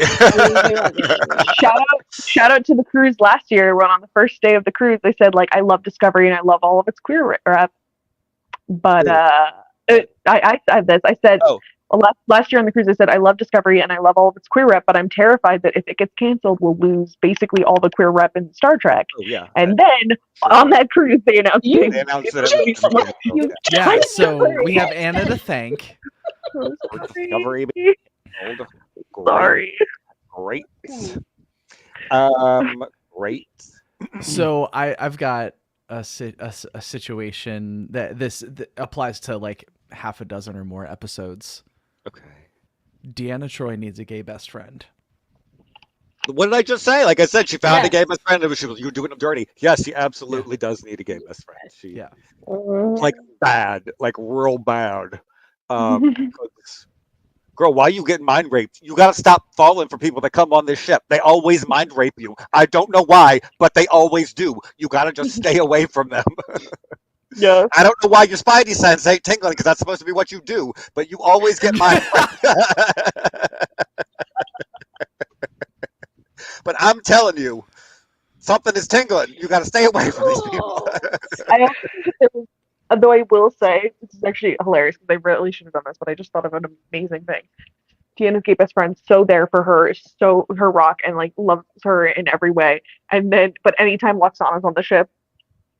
Shout out to the cruise last year, when on the first day of the cruise they said like, I love Discovery and I love all of its queer rep. But I said last year on the cruise I said, I love Discovery and I love all of its queer rep, but I'm terrified that if it gets canceled, we'll lose basically all the queer rep in Star Trek. Oh, yeah. And then on that cruise they announced it. Yeah, so we have Anna to thank. Discovery. Sorry. Great. Great. So I've got a situation that applies to like half a dozen or more episodes. Okay. Deanna Troi needs a gay best friend. What did I just say? Like I said, she found a gay best friend. You were doing them dirty. Yes, she absolutely does need a gay best friend. Like bad, like real bad. Girl, why are you getting mind raped? You gotta stop falling for people that come on this ship. They always mind rape you. I don't know why, but they always do. You gotta just stay away from them. Yeah. I don't know why your spidey sense ain't tingling, because that's supposed to be what you do, but you always get mind raped. But I'm telling you, something is tingling. You gotta stay away from these people. I also think there was, though I will say, this is actually hilarious because they really should have done this, but I just thought of an amazing thing. Deanna's gay best friend, so there for her, is so her rock, and like loves her in every way. And then, but anytime Luxana's on the ship,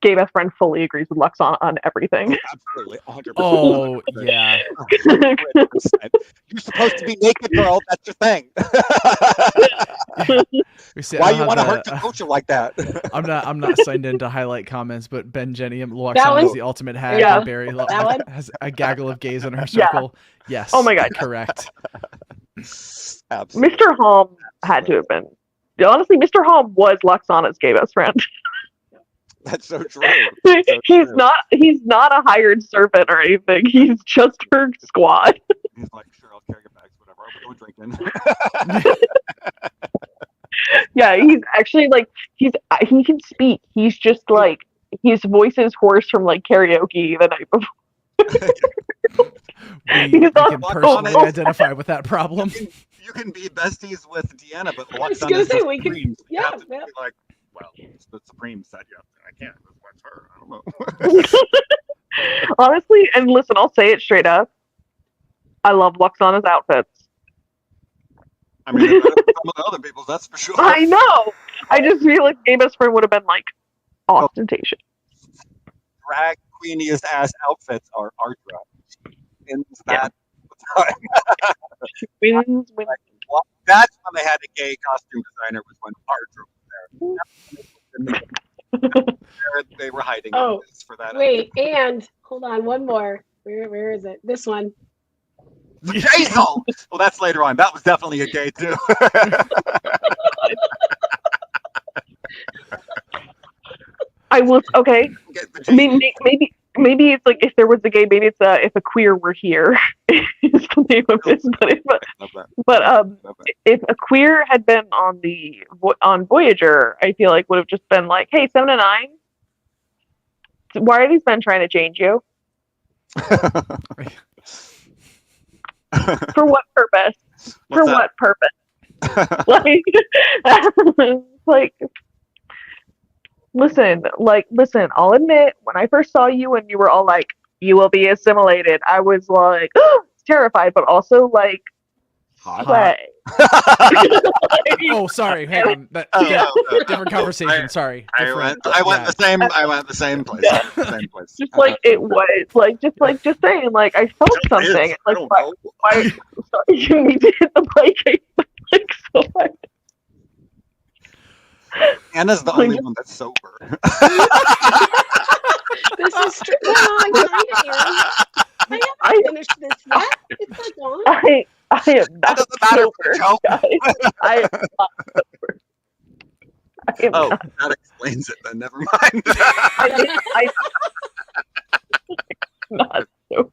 gay best friend fully agrees with Luxana on everything. Absolutely, 100%. Oh yeah. 100%. You're supposed to be naked, girl. That's your thing. Why you want to hurt your culture like that? I'm not signed in to highlight comments, but Ben Jenny and Luxana is the ultimate hag. Yeah. And Barry has a gaggle of gays in her circle. Yeah. Yes. Oh my god. Correct. Absolutely. Mr. Holm had to have been. Honestly, Mr. Holm was Luxana's gay best friend. That's so true. He's not a hired servant or anything. He's just her squad. He's like, sure, I'll carry your bags, whatever. I'll go drinking. Yeah, he's actually like he can speak. He's just like his voice is hoarse from like karaoke the night before. we can personally identify with that problem. You can be besties with Deanna, but I was gonna say we can. Yeah. Like, well, the Supreme said yes, and I can't. That's her. I don't know. Honestly, and listen, I'll say it straight up. I love Luxana's outfits. I mean, they're better than some of the other people's, that's for sure. I know. I just feel like Gay Best Friend would have been like ostentatious. Drag queeniest ass outfits are Ardra. In that time. Wins. That's when they had a gay costume designer, was when Ardra was there. They were hiding this for that. Wait, and hold on, one more. Where is it? This one. Jaisal! Well, that's later on. That was definitely a gay too. I will. Okay. Maybe it's like if there was a gay, maybe it's if a queer were here is the name of it. If a queer had been on Voyager, I feel like would have just been like, hey, 7 and 9, why are these men trying to change you? For what purpose? For what purpose? Like, listen, I'll admit, when I first saw you and you were all like, you will be assimilated, I was like, terrified, but also like, play. Oh, sorry. Hang on. Different conversation. Sorry. I went the same place. Just like it was, just saying, like I felt something. Like why sorry, you need to hit the mic like so hard. Anna's the only one that's sober. This is true. Well, I kind of am. I haven't finished this yet. It's like long. I am not That doesn't matter for sober, Joe. guys. I am not sober. I am not. That explains it then. Never mind. I'm not sober.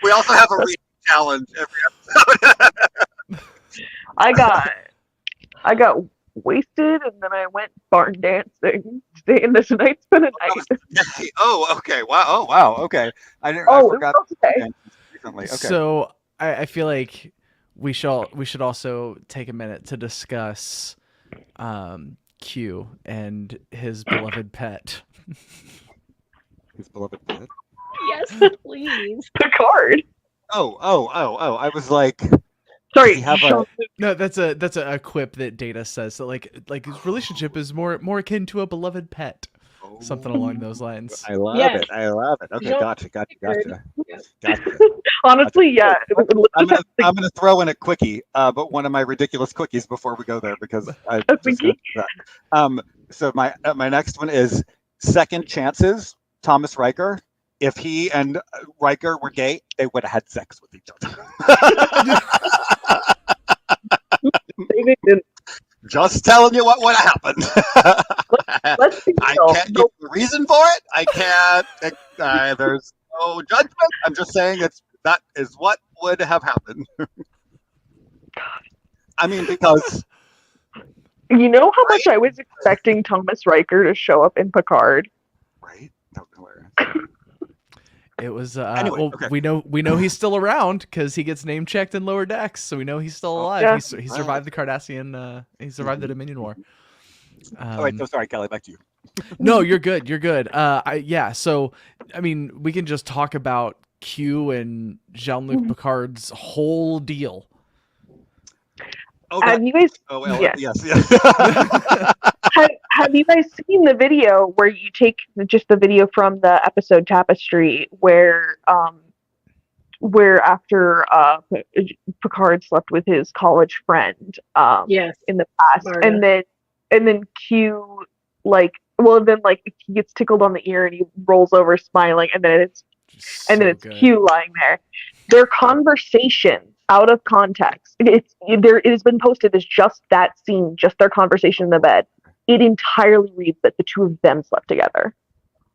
We also have a reading challenge every episode. I got wasted and then I went barn dancing, staying this night, spent a night. Oh, okay. Wow. Oh, wow. Okay. I forgot. Okay. Recently. Okay. So I feel like we should also take a minute to discuss Q and his beloved pet. His beloved pet? Yes, please. Picard. Oh. I was like, sorry. No, that's a quip that Data says. So like his relationship is more akin to a beloved pet. Something along those lines. I love it. Okay, gotcha. Honestly, yeah. I'm gonna throw in a quickie, but one of my ridiculous quickies before we go there because I just got that. So my next one is Second Chances. Thomas Riker. If he and Riker were gay, they would have had sex with each other. Just telling you what would have happened. I can't give the reason for it. I can't. There's no judgment. I'm just saying that is what would have happened. I mean, because you know how much I was expecting Thomas Riker to show up in Picard. Right? That was hilarious. It was Anyway, well, okay. we know he's still around because he gets name checked in Lower Decks, so we know he's still alive. Yeah. He survived the Cardassian. He survived the Dominion War. All right, so sorry, Kelly. Back to you. No, you're good. You're good. Yeah. So I mean, we can just talk about Q and Jean-Luc Picard's whole deal. Have you guys? Oh well, yes. Yes. Have you guys seen the video where you take just the video from the episode Tapestry where after Picard slept with his college friend Yes. in the past, Marta. and then Q he gets tickled on the ear and he rolls over smiling, and then it's good. Q lying there. Their conversation out of context. It has been posted as just that scene, just their conversation in the bed. It entirely reads that the two of them slept together.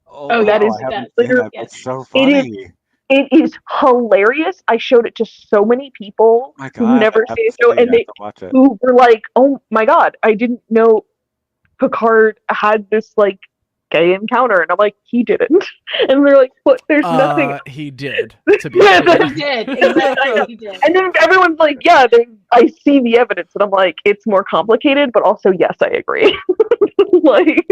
Oh, that yeah, is it does. literally. That's so funny. It is hilarious. I showed it to so many people My who God, never I see the show, and they watch it. who were like, "Oh my God, I didn't know Picard had this like gay encounter, and I'm like, he didn't, and they're like, what? There's nothing. He did. To be Yeah, clear. He did. Exactly. He did. And then everyone's like, yeah, I see the evidence, and I'm like, it's more complicated, but also yes, I agree. Like,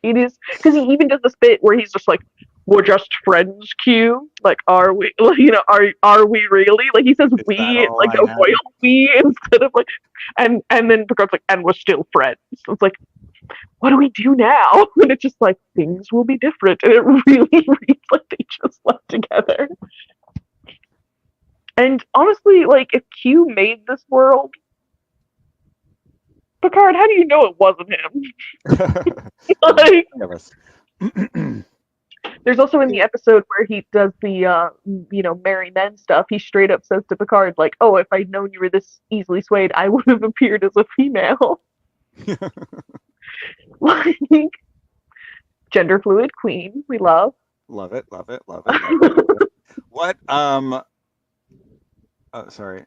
it is, because he even does this bit where he's just like, we're just friends, Q. Like, are we? Like, you know, are we really? Like, he says Is we, that all like I a have? royal we, instead of like, and then Picard's like, and we're still friends. So it's like, what do we do now? And it's just like, things will be different, and it really reads like they just left together. And honestly, like, if Q made this world, Picard, how do you know it wasn't him? Like, there's also in the episode where he does the, marry men stuff, he straight up says to Picard, like, oh, if I'd known you were this easily swayed, I would have appeared as a female. Like, gender fluid queen, we love. Love it, love it, love it, love it. What, sorry.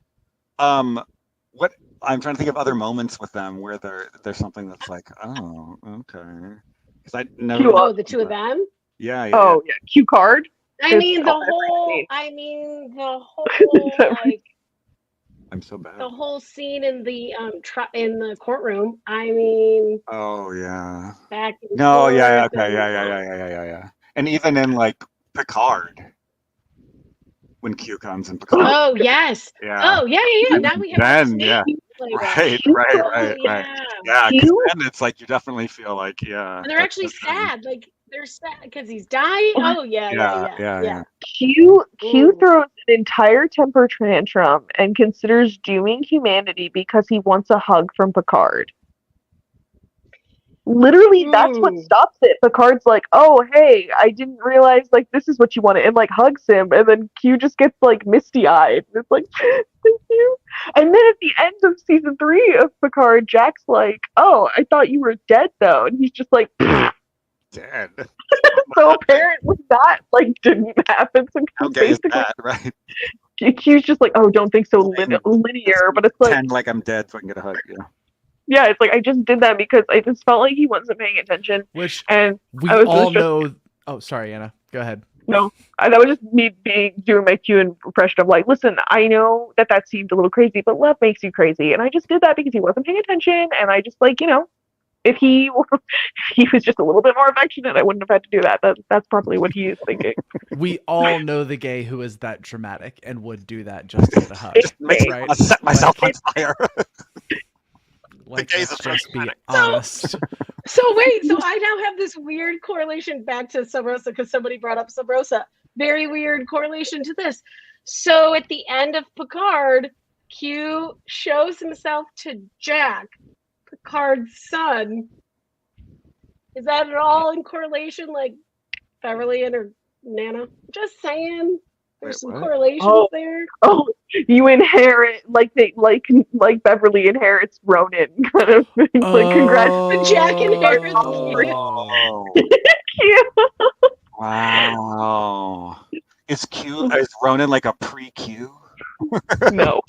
What, I'm trying to think of other moments with them where there's something that's like, oh, okay. Because I never. Oh, the two of them? Yeah. Oh, yeah, Q card. I mean, the whole, like, I'm so bad. the whole scene in the in the courtroom. I mean. Oh, yeah. Back and No, yeah, forth okay, and- yeah. And even in, like, Picard, when Q comes in Picard. Oh, yes. Yeah. Oh, yeah. Now we have Then, this yeah. name flavor. Right. Yeah. Yeah, because Q? then it's like you definitely feel like, yeah. And they're actually sad. Like, they're sad because he's dying. Oh, yeah. Q Ooh. throws an entire temper tantrum and considers dooming humanity because he wants a hug from Picard. Literally, that's what stops it. Picard's like, oh, hey, I didn't realize, like, this is what you wanted, and, like, hugs him, and then Q just gets, like, misty-eyed. It's like, thank you. And then at the end of season 3 of Picard, Jack's like, oh, I thought you were dead, though. And he's just like, Dead. so apparently that, like, didn't happen. So Okay, is that right? Q's just like, oh, don't think so linear, but it's like, Pretend like I'm dead so I can get a hug. Yeah. Yeah, it's like I just did that because I just felt like he wasn't paying attention. Which and we I was all just, know. Oh, sorry, Anna. Go ahead. No, that was just me doing my Q impression of like, listen, I know that seemed a little crazy, but love makes you crazy, and I just did that because he wasn't paying attention, and I just like, if he was just a little bit more affectionate, I wouldn't have had to do that. That's probably what he is thinking. We all know the gay who is that dramatic and would do that just to get a hug. Just makes me want to set myself on fire. Like, gays let's are just be dramatic. honest. So I now have this weird correlation back to Sub Rosa because somebody brought up Sub Rosa. Very weird correlation to this. So at the end of Picard, Q shows himself to Jack, Picard's son. Is that at all in correlation, like Beverly and her Nana? Just saying. There's some correlations there. Oh, you inherit like Beverly inherits Ronan kind of thing. Like congrats, Jack inherits Wow. Is Ronan like a pre-Q? No.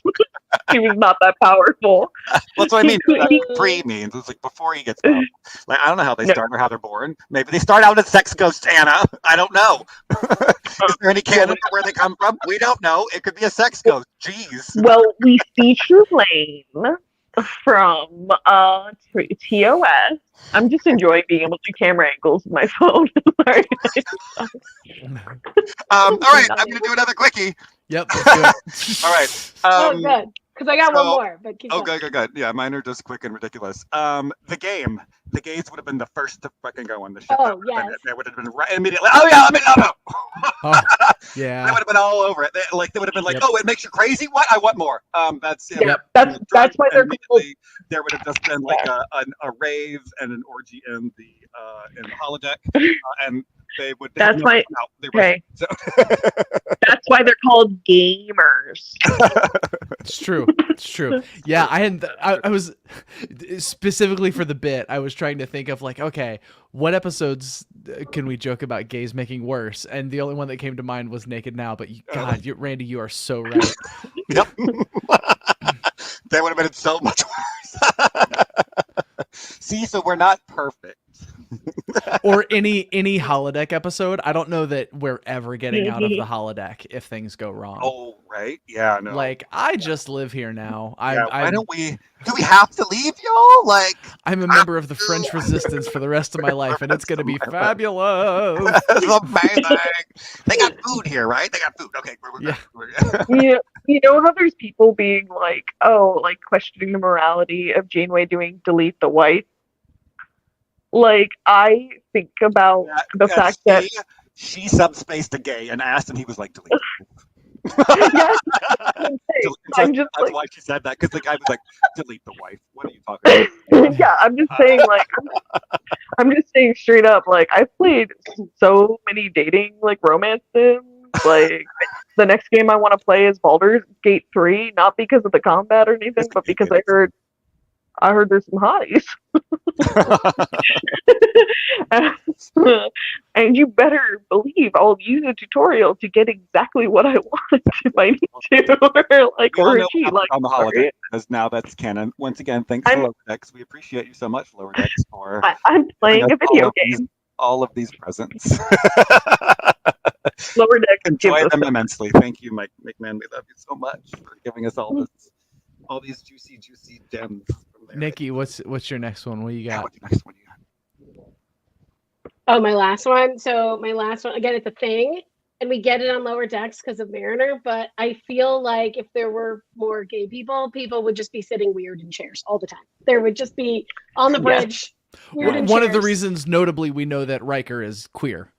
He was not that powerful. That's what I mean. That's pre means. It's like before he gets powerful. Like I don't know how they start or how they're born. Maybe they start out as sex ghosts, Anna. I don't know. Is there any canon for where they come from? We don't know. It could be a sex ghost. Jeez. Well, we feature Lane from TOS. I'm just enjoying being able to do camera angles with my phone. Sorry. All right, I'm gonna do another quickie. Yep. Let's do it. All right. Good. Because I got one more. But keep going. Good. Yeah, mine are just quick and ridiculous. The game. The gays would have been the first to fucking go on the ship. Oh, yes. They would have been right immediately. Oh yeah, Oh, yeah. They would have been all over it. They would have been like, oh, it makes you crazy. What? I want more. That's That's why they're called. There would have just been like a rave and an orgy in the holodeck, and they would. That's why. Okay. So. That's why they're called gamers. It's true. Yeah, I was specifically for the bit. I was trying to think of like, okay, what episodes can we joke about gays making worse? And the only one that came to mind was Naked Now. But Randy, you are so right. Yep. They would have been so much worse. See, so we're not perfect. or any holodeck episode. I don't know that we're ever getting out of the holodeck if things go wrong. Oh, right. Yeah, no. Like, I just live here now. yeah, why I'm don't we? Do we have to leave, y'all? Like, I'm a member of the French Resistance for the rest of my life, and it's going to be fabulous. it's amazing. They got food here, right? They got food. Okay, Yeah. Yeah, you know how there's people being like, oh, like questioning the morality of Janeway doing delete the wife. Like, I think about the fact that she subspaced a gay and asked, and he was like, delete. yes, I'm just that's like, why she said that, because the guy was like, delete the wife. What are you talking about? yeah, I'm just saying, like, I'm just saying straight up, like, I've played so many dating, like, romance sims. Like, the next game I want to play is Baldur's Gate 3, not because of the combat or anything, but because I heard there's some hotties. And you better believe I'll use a tutorial to get exactly what I want if I need to. Like, or a cheat. Like, on the holiday, because now that's canon. Once again, thanks to Lower Decks. We appreciate you so much, Lower Decks, for I'm playing a video game. all of these presents. Lower Decks Enjoy them immensely. Thank you, Mike McMahon. We love you so much for giving us all these juicy gems. Nikki, what's your next one? What do you got? What's the next one you got? Oh, my last one. So my last one, again, it's a thing, and we get it on Lower Decks because of Mariner, but I feel like if there were more gay people would just be sitting weird in chairs all the time. There would just be on the bridge. Weird in One of the chairs. reasons, notably, we know that Riker is queer.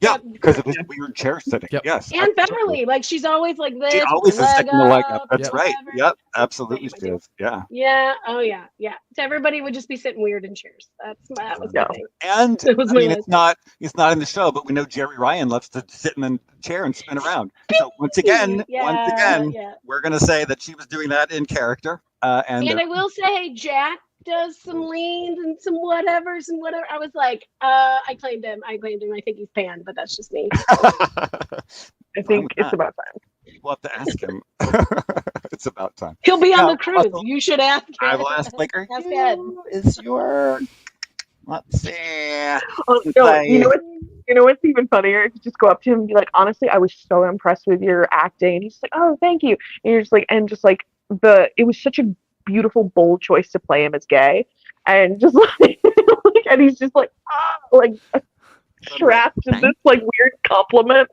Yeah, because of his weird chair sitting. Yep. Yes. And Beverly, like, she's always like this. She always is sticking the leg up. That's Yep. right. whatever. Yep, absolutely she is. Yeah. Yeah. Oh, yeah. Yeah. So everybody would just be sitting weird in chairs. That was my thing. And That was I my mean, last it's not in the show, but we know Jerry Ryan loves to sit in the chair and spin around. So once again, we're gonna say that she was doing that in character. And I will say, Jack does some leans and some whatevers and whatever. I was like, I claimed him. I think he's panned, but that's just me. I think it's about time. We'll have to ask him. It's about time. He'll be on Yeah, the cruise. also, You should ask him. I will ask Laker. Ask Ed. Is your let's see. Oh, no, you know what's even funnier? You just go up to him and be like, honestly, I was so impressed with your acting. And he's just like, oh, thank you. And you're just like, it was such a beautiful, bold choice to play him as gay. And just like, and he's just like, trapped in this like weird compliment.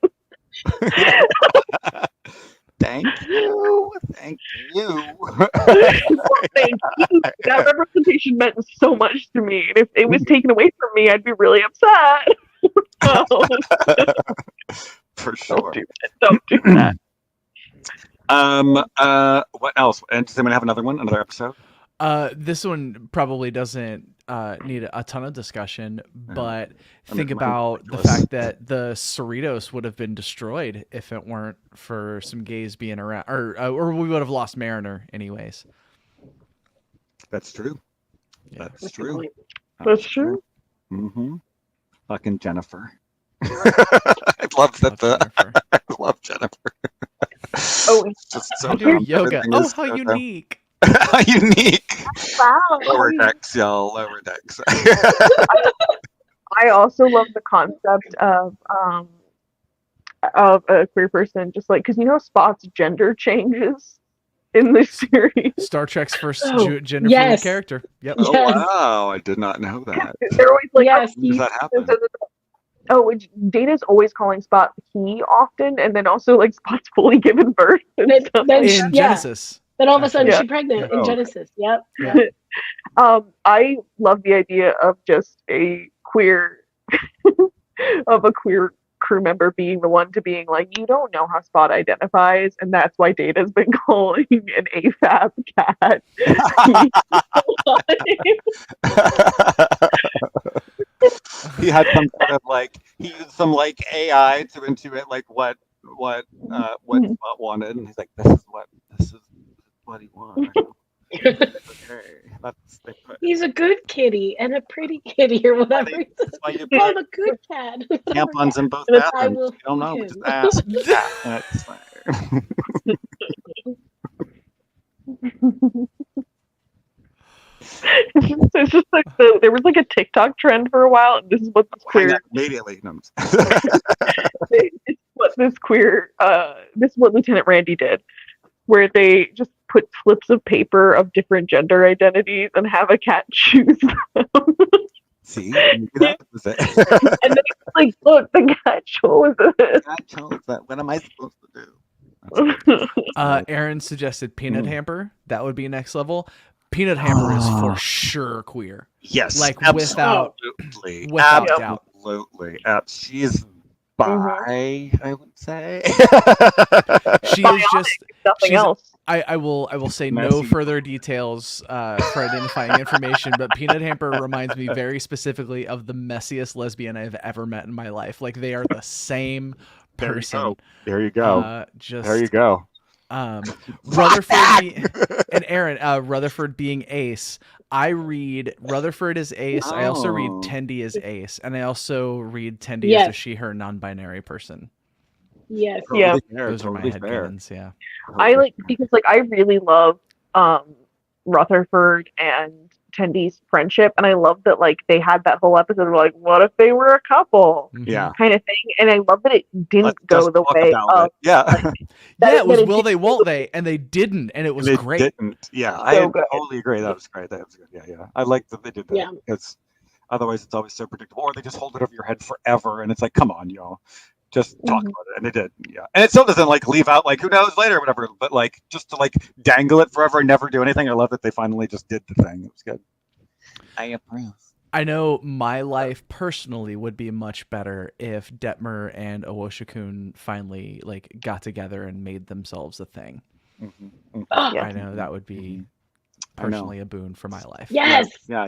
Thank you. Thank you. That representation meant so much to me. And if it was taken away from me, I'd be really upset. For sure. Don't do that. What else? And does anyone have another episode? This one probably doesn't need a ton of discussion, but think about the fact that the Cerritos would have been destroyed if it weren't for some gays being around, or we would have lost Mariner anyways. That's true. Yeah. That's true. That's true. Mm-hmm. Fucking Jennifer. I love that. I love Jennifer. Oh, just so I do dumb. yoga. Everything Oh, is how so dumb. unique. How unique. wow. Lower Decks, y'all. Lower Decks. I also love the concept of a queer person, just like, because Spot's gender changes in this series. Star Trek's first gender yes. character. Yep. Oh, Yes. wow. I did not know that. They're always like, Yes. When does that happen? Data's always calling Spot he often, and then also like Spot's fully given birth and stuff. In Genesis. Then all of a sudden Yeah. she's pregnant in Oh. Genesis. Yep. I love the idea of just a queer crew member being the one to being like, you don't know how Spot identifies, and that's why Data's been calling an AFAB cat. He had some sort of like, he used some like AI to intuit like what Spot wanted, and he's like, this is what he wants. Okay, He's a good kitty and a pretty kitty or whatever. That's why you Oh, put the good cat. tampons in both And I bathrooms. will You don't know, we him. just ask. And it's fine. So it's just like there was like a TikTok trend for a while, and this is what this Hang queer on, immediately. No, this is what Lieutenant Randy did, where they just put slips of paper of different gender identities and have a cat choose them. see, maybe that was it. And then it's like, look, the cat chose it. I chose that. What am I supposed to do? Aaron suggested peanut hamper. That would be next level. Peanut hamper is for sure queer. Yes, Like absolutely, without doubt. absolutely. She's bi, I would say. She is just Nothing else. I will say no Messy. further details for identifying information, but peanut hamper reminds me very specifically of the messiest lesbian I've ever met in my life. Like they are the same person. There you go. Just There you go. Rutherford and Aaron, Rutherford being ace. I read Rutherford as ace. I also read Tendi as ace, and I also read Tendi as a she/her non-binary person. Yes. Yeah. Those are my headcanons. Yeah. I like because like I really love Rutherford and Tendy's friendship, and I love that like they had that whole episode of like, what if they were a couple? Yeah. Kind of thing. And I love that it didn't go the way of it was will they, won't they, and they didn't, and it was great. Didn't. Yeah, I totally agree. That was great. That was good. Yeah. I like that they did that. Yeah. It's otherwise it's always so predictable, or they just hold it over your head forever, and it's like, come on, y'all. Just talk about it, and they did, yeah. And it still doesn't like leave out like who knows later or whatever, but like just to like dangle it forever and never do anything. I love that they finally just did the thing. It was good. I approve. I know my life personally would be much better if Detmer and Owoshikun finally like got together and made themselves a thing. I know that would be personally a boon for my life. Yes. Yeah.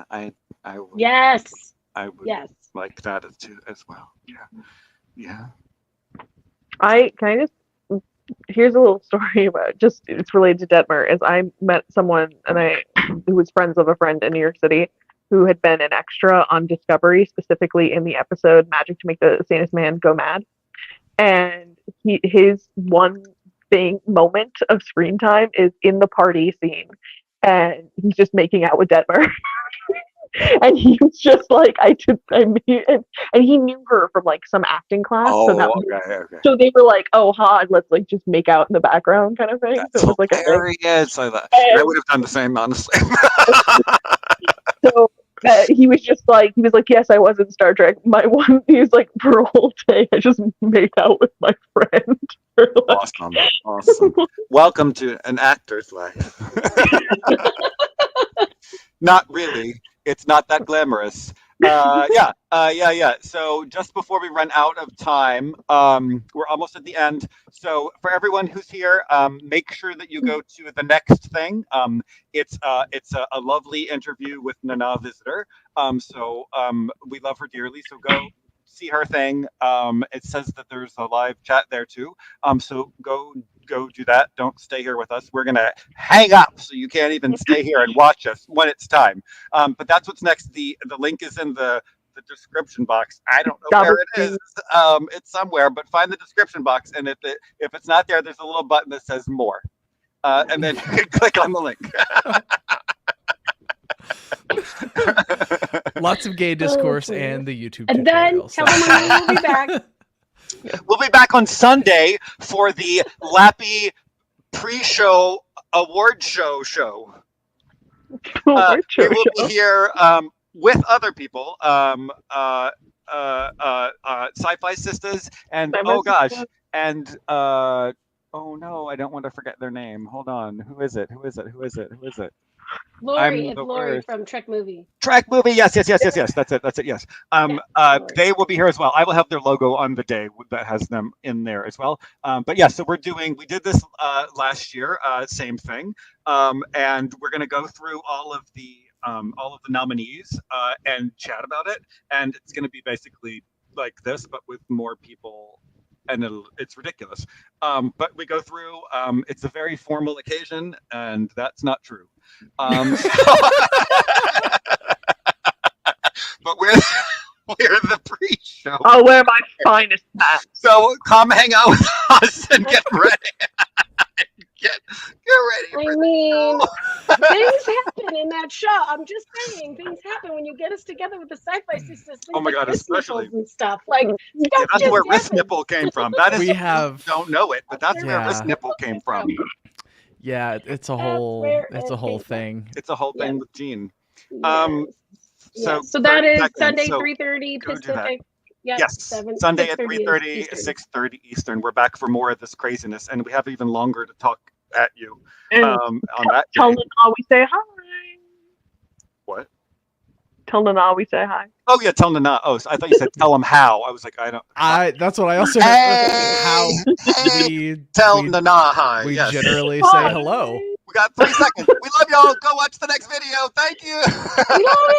I would, Yes. I would like that as well. Yeah. Here's a little story about it's related to Detmer. Is I met someone who was friends of a friend in New York City who had been an extra on Discovery, specifically in the episode Magic to Make the Sanest Man Go Mad. And his one moment of screen time is in the party scene, and he's just making out with Detmer. And he was just like, and he knew her from like some acting class. So they were like, oh, hot, let's like just make out in the background kind of thing. That's so it was like hilarious. I would have done the same, honestly. So he was like, yes, I was in Star Trek. He was like, for a whole day, I just made out with my friend. Awesome. Welcome to an actor's life. Not really. It's not that glamorous. Yeah. So just before we run out of time, we're almost at the end. So for everyone who's here, make sure that you go to the next thing. It's a lovely interview with Nana Visitor. We love her dearly. So go see her thing. It says that there's a live chat there too. So go do that. Don't stay here with us. We're gonna hang up, so you can't even stay here and watch us when it's time. But that's what's next. The link is in the description box. I don't know where it is. It's somewhere, but find the description box, and if it's not there, there's a little button that says more, and then you can click on the link. Lots of gay discourse and the YouTube and tutorials. then tell them when we'll be back. We'll be back on Sunday for the Lappy pre-show award show. We will be here with other people, Syfy Sistas, and oh no, I don't want to forget their name. Hold on, who is it? Lori, it's Lori from Trek Movie. Yes. That's it. Yes. They will be here as well. I will have their logo on the day that has them in there as well. But yeah, so we did this last year, same thing. And we're going to go through all of the nominees and chat about it. And it's going to be basically like this, but with more people. And it's ridiculous. But we go through, it's a very formal occasion, and that's not true. But we're the pre-show. I'll wear my finest hat. So come hang out with us and get ready. Get ready. Things happen in that show. I'm just saying, things happen when you get us together with the Syfy Sistas. Things Oh my like God, wrist especially. nipples and stuff. Like stuff Yeah, that's just where wrist happens. nipple came from. That is, We have- you don't know it, but that's where Yeah. wrist nipple came from. Yeah, it's a That's whole where it's a it whole came from. thing. It's a whole Yes. thing with Gene. Yes. So, Yes. So that is second, Sunday, so 3:30 go do that. Pacific. Yep, Yes, 7, Sunday at 6:30 3:30, Eastern. 6:30 Eastern. We're back for more of this craziness, and we have even longer to talk at you And on that tell day. Nana we say hi. What? Tell Nana we say hi. Oh yeah, tell Nana. Oh, so I thought you said tell him how. I was like, I don't. That's what I also heard. Hey, How hey, tell we, Nana hi. we Yes. generally Hi. say hello. We got 3 seconds. We love y'all. Go watch the next video. Thank you. We love